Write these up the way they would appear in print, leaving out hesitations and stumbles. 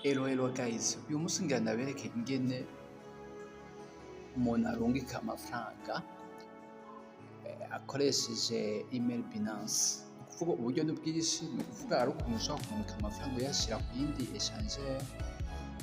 Hello guys, uyu munsi ngira ndabereke ingene umuntu arungika amafaranga akoresheje email Binance. Ni ukuvuga uburyo ni bwinshi, ni ukuvuga ari ukuntu ushobora kurungika amafaranga uyashyira ku yindi échangeur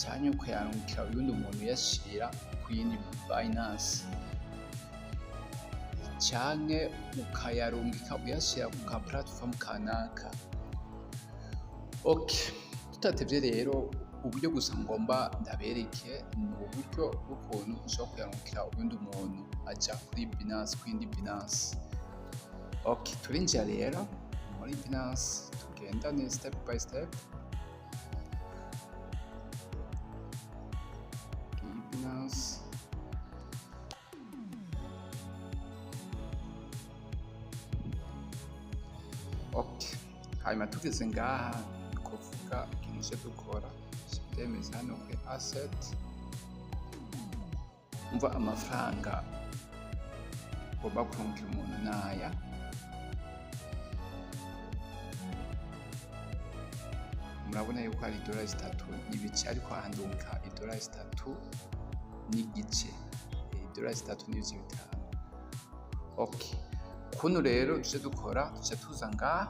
cyangwa ukayarungikira uyundi muntu uyashyira ku yindi Binance, cyangwa ukayarungika uyashyira ku ka platform kanaka. Tutatevye rero uburyo gusa ngomba ndabereke ni uburyo bw'ukuntu ushobora kuyarungikira ubundi umuntu aja kuri Binance, ku yindi Binance. Turinjira rero muri Binance tugendane step by step. Binance hanyuma tugeze ngaha kuvuga ikintu cyo dukora byemeza hano kuri asset. Umva amafaranga ugomba kurungikira umuntu naya, murabona yuko hari $3 n'ibice, ariko handunka $3 n'igice, $3 n'ibice bitanu. Kuno rero tuje dukora, tuje tuza ngaha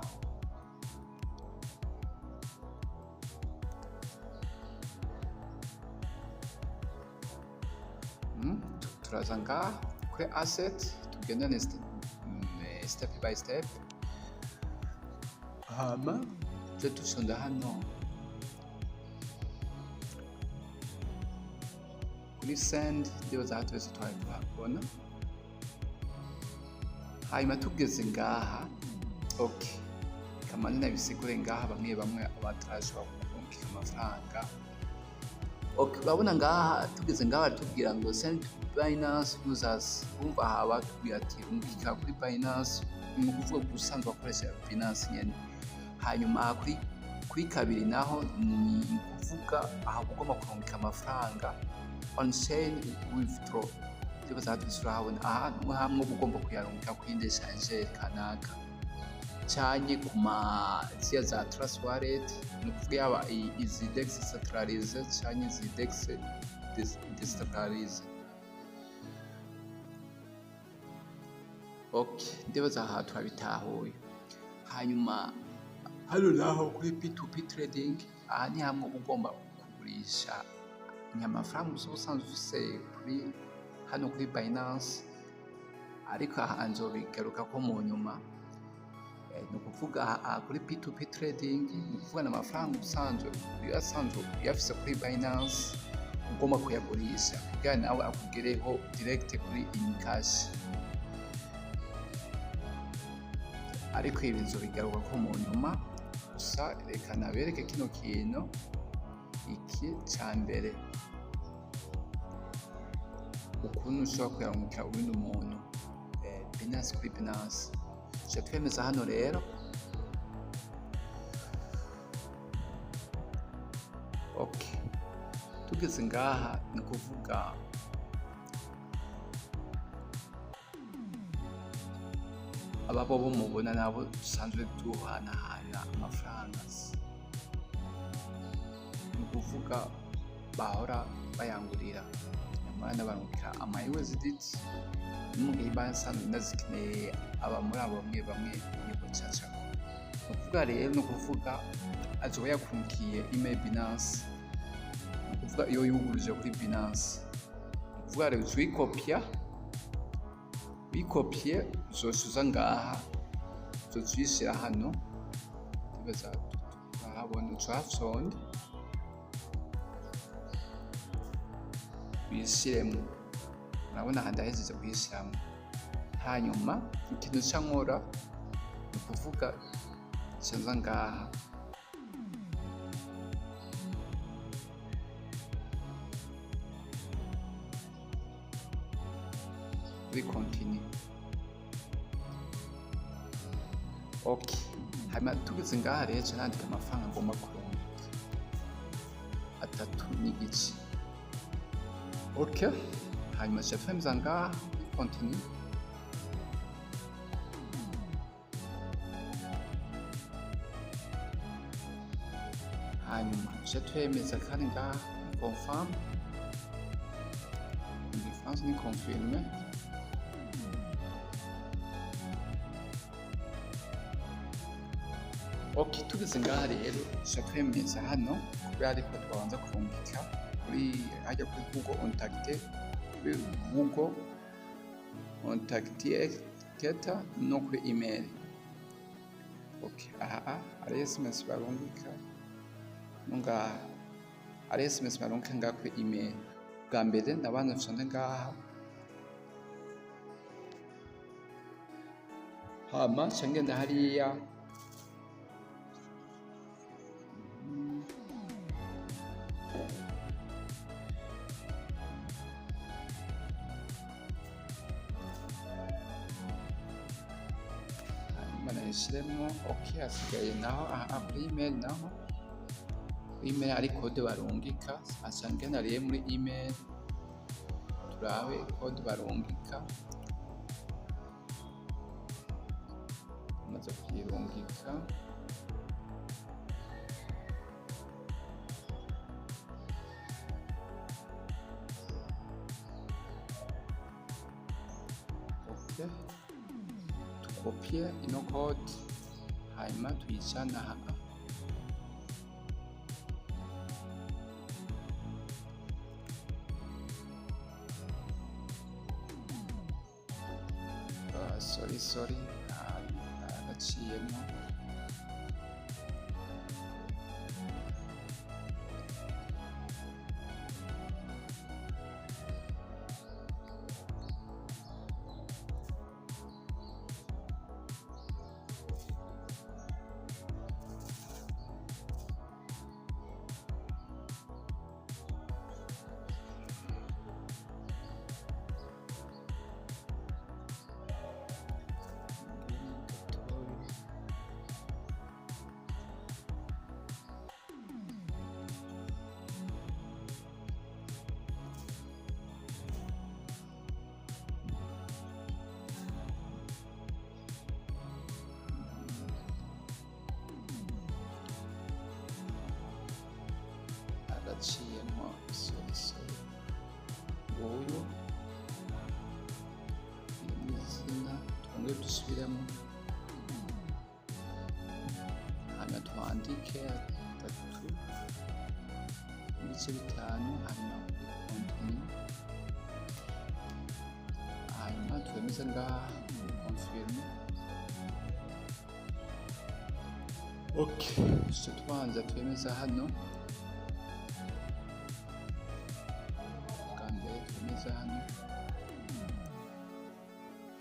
turaza ngaha kuri asset tugendane step by step, hama tuje dusonda hano kuri send, ndiyo za twese twabona. Hanyuma tugeze ngaha kamani nabisigure ngaha bamwe abatarashobora kurungika amafaranga. Urabona ngaha tugeze ngaha batubwira ngo send to Binance users. Umva aha batubwira ati rungika kuri Binance, ni ukuvuga gusanzwe bakoresha Binance nyene. Hanyuma kuri kabiri naho ni ukuvuga aha ugomba kurungika amafaranga on chain withdraw. Ndiyo bazatwisura aha hamwe ugomba kuyarungika ku yindi échangeur kanaka cyane ku maziya za Trust Wallet, ni ukuvuga yaba izi decentralize cyane izi decentralize. Ndibaza aha twabitahuye. Hanyuma hano naho kuri P2P trading, aha ni hamwe ugomba kugurisha amafaranga usanzwe ufise kuri hano kuri Binance, ariko aha nzobigaruka ko mu nyuma. Ni ukuvuga kuri P2P trading, ni ukuvuga amafaranga usanzwe uyafise kuri Binance ugomba kuyagurisha kugira nawe akugereho direct kuri in cash, ariko ibi nzobigaruka ko mu nyuma. Gusa reka nabereke kino kintu iki ca mbere, ukuntu ushobora kuyarungikira uwundi muntu Binance kuri Binance. Tuje twemeza hano rero. Tugeze ngaha ni ukuvuga ababo bo mubona nabo dusanzwe duhanahana amafaranga, ni ukuvuga bahora bayangurira nyamara barungika ama USDT n'umugihe basanzwe nazikeneye aba muri abo bamwe nibo cacako. Ni ukuvuga rero, ni ukuvuga azoba yakunkiye email Binance, ni ukuvuga iyo yuguruje kuri Binance. Ni ukuvuga rero wikopye uzosuza ngaha, uzozwishyira hano, ndibaza turahabona ucafsonde wishyiremo. Urabona aha ndahejeje kuyishyiramo. Hanyuma ikintu nca nkora ni ukuvuga nza ngaha kuri continue. Hanyuma tugeze ngaha rero nca nandika amafaranga ngomba kurungika $3 n'igice. Hanyuma nca twemeza ngaha kuri continue. hanyuma tuje twemeza kandi ngaha ni confirm, mu gifaransa ni confirme. Ok, tugeze ngaha rero tuje twemeza hano kubera ariko twabanza kurungika kuri hajya kuri Google contacte, kuri Google contacte no kuri email. Ok, aha ari SMS barungika ngaha, ari SMS barungika ngaha kuri email. Bwa mbere nabanza mfite ngaha, hama nca ngenda hariya nayishiremo. Ok, hasigaye naho aha kuri email, naho email ari code barungika, aca ngenda rero muri email turabe code barungika. Maze kuyirungika ok, tukopie ino code hanyuma tuyicana aha. Sorry agaciyemo. Agaciyemo sorry nguyu izina, twongere dusubiremo hanyuma twandike 3 ibice 5 hanyuma konti, hanyuma twemeze ngaha confirme. Ok, tuje tubanza twemeza hano hano,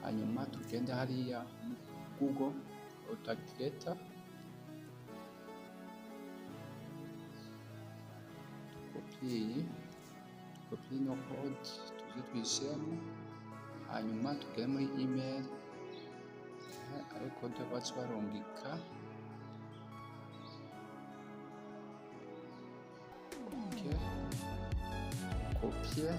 hanyuma tugenda hariya Google contacte tukopie no code tuje tuyishiramo, hanyuma tugere muri email ari code bacu barungika. Ok, kopie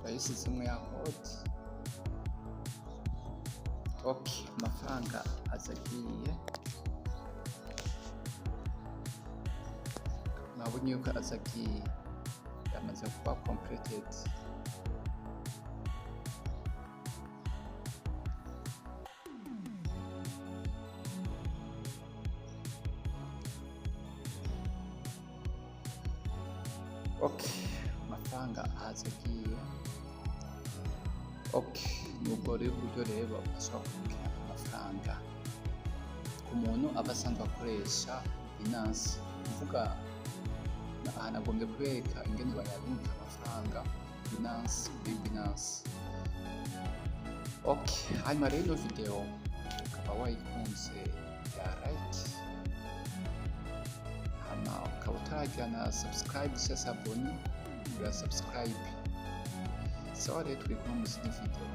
turayisize ya code. Ok, amafaranga azagiye, nabonye yuko azagiye yamaze kuba completed. Okay, amafaranga ahaza agiye. Okay, nubwo rero uburyo rero ashobora kubika amafaranga ku muntu aba asanzwe akoresha Binance. Kuvuga aha nagombye kubereka ingene bayabika amafaranga kuri Binance. Okay, hanyuma rero ino video ukaba wayikunze ya like, hama ukaba utaragira na subscribe cyangwa abone, ura subscribe. Sawa rero turi kumwe mu zindi video.